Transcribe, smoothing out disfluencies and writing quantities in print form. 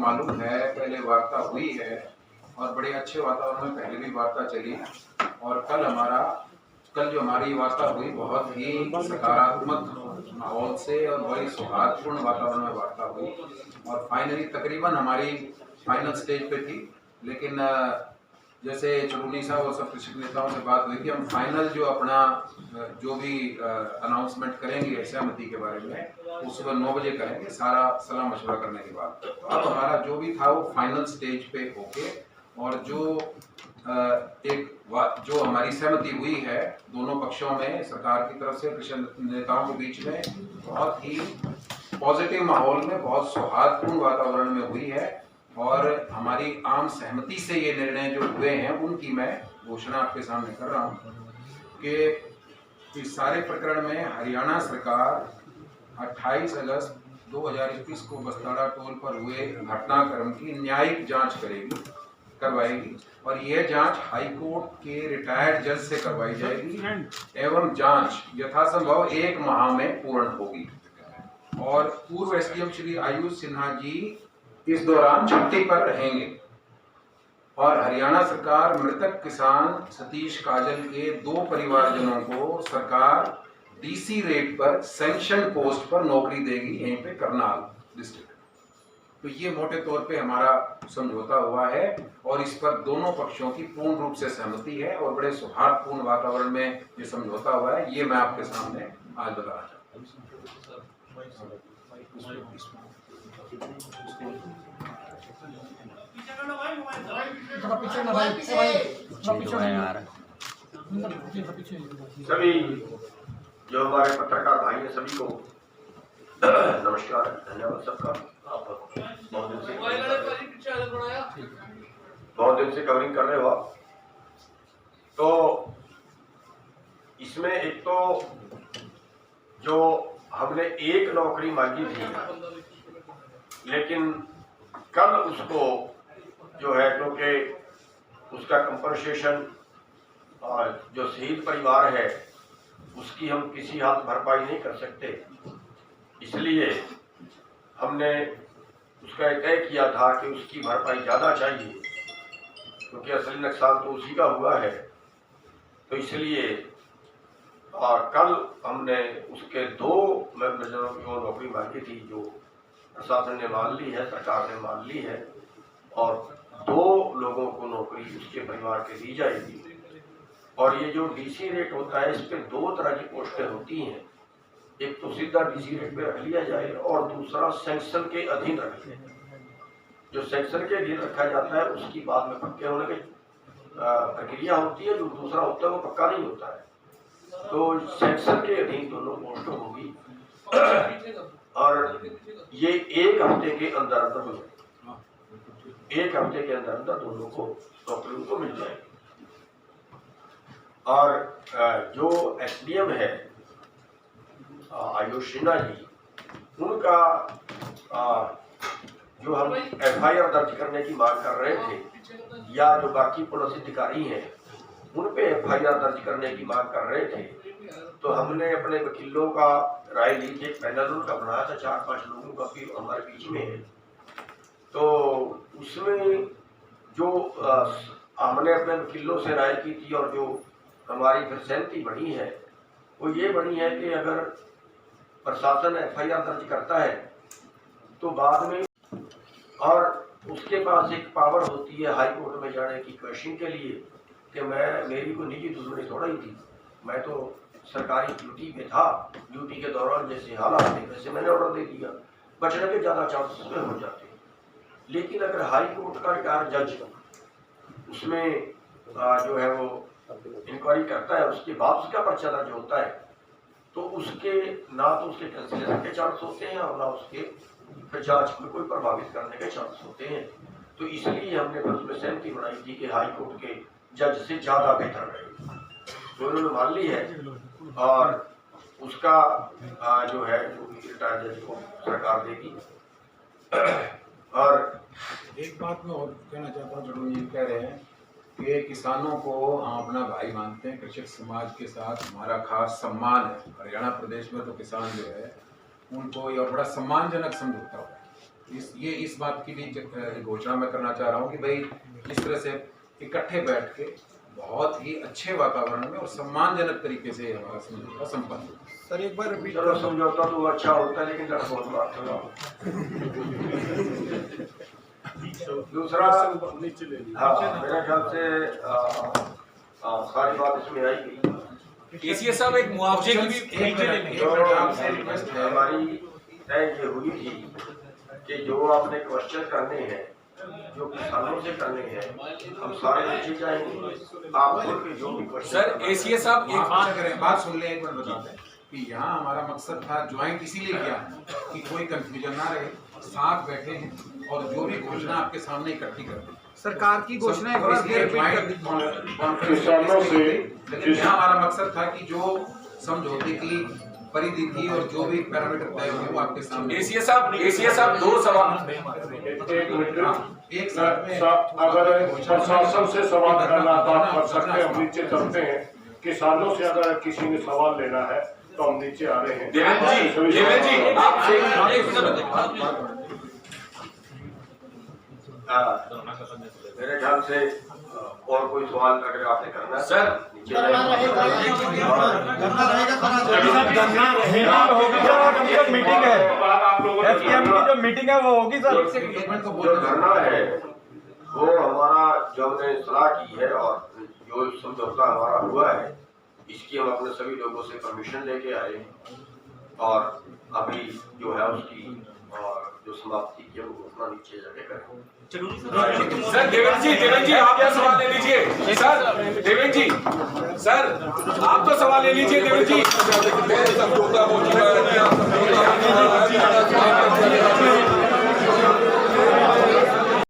मालूम है पहले वार्ता हुई है और बड़े अच्छे वातावरण में पहले भी वार्ता चली और कल जो हमारी वार्ता हुई बहुत ही सकारात्मक माहौल से और बड़ी सौहार्दपूर्ण वातावरण में वार्ता हुई और फाइनली तकरीबन हमारी फाइनल स्टेज पे थी। लेकिन जैसे चुरूनी साहब और सब कृषक नेताओं से बात हुई कि हम फाइनल जो अपना जो भी अनाउंसमेंट करेंगे सहमति के बारे में वो सुबह 9 बजे करेंगे, सारा सलाह मशवरा करने के बाद। तो अब हमारा जो भी था वो फाइनल स्टेज पे होके और जो हमारी सहमति हुई है दोनों पक्षों में, सरकार की तरफ से कृषक नेताओं के बीच में, बहुत ही पॉजिटिव माहौल में, बहुत सौहार्दपूर्ण वातावरण में हुई है और हमारी आम सहमति से ये निर्णय जो हुए हैं उनकी मैं घोषणा आपके सामने कर रहा हूँ कि इस सारे प्रकरण में हरियाणा सरकार 28 अगस्त 2021 को बस्ताड़ा टोल पर हुए घटनाक्रम की न्यायिक जांच करवाएगी और यह जांच हाईकोर्ट के रिटायर्ड जज से करवाई जाएगी एवं जांच यथासंभव 1 माह में पूर्ण होगी। और पूर्व एसडीएम श्री आयुष सिन्हा जी इस दौरान छुट्टी पर रहेंगे और हरियाणा सरकार मृतक किसान सतीश काजल के 2 परिवारजनों को सरकार डीसी रेट पर सैंक्शन पोस्ट पर नौकरी देगी यहीं पे करनाल डिस्ट्रिक्ट। तो ये मोटे तौर पे हमारा समझौता हुआ है और इस पर दोनों पक्षों की पूर्ण रूप से सहमति है और बड़े सौहार्दपूर्ण वातावरण में ये समझौता हुआ है। ये मैं आपके सामने आज बताना चाहता हूँ। सभी जो हमारे पत्रकार भाई हैं सभी को नमस्कार, धन्यवाद सबका। आप बहुत दिन से कवरिंग कर रहे हो आप। तो इसमें एक तो जो हमने एक नौकरी मांगी थी लेकिन कल उसको जो है क्योंकि उसका कंपनसेशन जो शहीद परिवार है उसकी हम किसी हाथ भरपाई नहीं कर सकते, इसलिए हमने उसका तय किया था कि उसकी भरपाई ज़्यादा चाहिए क्योंकि असली नुकसान तो उसी का हुआ है। तो इसलिए कल हमने उसके 2 मेंबरों की नौकरी मांगी थी जो प्रशासन ने मान ली है, सरकार ने मान ली है और 2 लोगों को नौकरी उसके परिवार के दी जाएगी। और ये जो डीसी रेट होता है इस पे 2 तरह की पोस्टें होती हैं, एक तो सीधा डीसी रेट पे रख लिया जाए और दूसरा सैंक्शन के अधीन रख लिया जाए। जो सैंक्शन के अधीन रखा जाता है उसकी बाद में पक्के होने की प्रक्रिया होती है, जो दूसरा होता है वो पक्का नहीं होता है। तो सैंक्शन के अधीन दोनों पोस्टें होगी और ये 1 हफ्ते के अंदर अंदर हो जाएगी। 1 हफ्ते के अंदर अंदर दोनों को नौकरी को मिल जाएगी। और जो एसडीएम है आयुष सिन्हा जी, उनका जो हम एफआईआर दर्ज करने की मांग कर रहे थे या जो बाकी पुलिस अधिकारी हैं उन पे एफआईआर दर्ज करने की मांग कर रहे थे, तो हमने अपने वकीलों का राय ली थी, पैनल उनका बनाया था 4-5 लोगों का, फिर हमारे बीच में है। तो उसमें जो हमने अपने वकीलों से राय की थी और जो हमारी फिर सहमति बनी है वो ये बनी है कि अगर प्रशासन एफआईआर दर्ज करता है तो बाद में और उसके पास एक पावर होती है हाई कोर्ट में जाने की क्वेश्चन के लिए कि मेरी कोई निजी दुश्मनी थोड़ा ही थी, मैं तो सरकारी ड्यूटी में था, ड्यूटी के दौरान जैसे हालात थे वैसे मैंने ऑर्डर दे दिया, बचने के ज़्यादा चांसेस में हो जाते हैं। लेकिन अगर हाई कोर्ट का रिटायर्ड जज उसमें जो है वो इंक्वायरी करता है, उसके बाद उसका पर्चा दर्ज होता है, तो उसके ना तो उसके कैंसिलेशन के चांस होते हैं और ना उसके फिर जांच को कोई प्रभावित करने के चांस होते हैं। तो इसलिए हमने फिर उसमें सहमति बनाई थी कि हाई कोर्ट के जज से ज़्यादा बेहतर रहेगा, तो उन्होंने मान ली है और उसका जो है जो रिटायर्ड जज को सरकार देगी। और एक बात मैं और कहना चाहता हूँ, जरूर ये कह रहे हैं कि किसानों को हम अपना भाई मानते हैं, कृषक समाज के साथ हमारा खास सम्मान है। हरियाणा प्रदेश में तो किसान जो है उनको यह बड़ा सम्मानजनक समझौता हुआ है इस बात की भी घोषणा मैं करना चाह रहा हूँ कि भाई इस तरह से इकट्ठे बैठ के बहुत ही अच्छे वातावरण में और सम्मानजनक तरीके से हमारा समझौता संपन्न हुआ। सर एक बार चलो समझौता तो अच्छा होता है लेकिन डर बहुत मारता है। दूसरा हाँ मेरे ख्याल से सारी बात इसमें आई गई। एसीएस साहब एक मुआवजे की भी आपसे रिक्वेस्ट है, हमारी तय ये हुई थी कि जो आपने क्वेश्चन करने हैं जो किसानों से करने हैं हम सारे नीचे जाएंगे। आप जो भी क्वेश्चन सर एसीएस साहब एक बात सुन ले, एक बार बताते हैं कि यहाँ हमारा मकसद था ज्वाइंट इसीलिए किया कि कोई कंफ्यूजन ना रहे, साथ बैठे हैं और जो भी घोषणा आपके सामने इकट्ठी करते हैं। सरकार की घोषणा एक बार फिर रिपीट कर दी। किसानों से, लेकिन यहाँ हमारा मकसद था कि जो समझौते की परिधि थी और जो भी पैरामीटर तय हुए वो आपके सामने। एसीएस साहब दो सवाल एक साथ में अगर प्रशासन से सवाल करना तो आप कर सकते हैं, हम नीचे चलते हैं। किसानों से अगर किसी ने सवाल लेना है तो हम नीचे आ रहे हैं। देवेंद्र जी आपसे मेरे ख्याल से और कोई सवाल अगर आपने करना है सर नीचे मीटिंग है एफटीएम की जो मीटिंग है वो होगी सर। जो धरना है वो हमारा जो हमने सलाह की है और जो समझौता हमारा हुआ है इसकी हम अपने सभी लोगों से परमिशन लेके आए और अभी जो है उसकी और जो समाप्ति की वो घोषणा नीचे जाके करें। सर देवेंद्र जी आप तो सवाल ले लीजिए। सर देवेंद्र जी सर आप तो सवाल ले लीजिए देवेंद्र जी।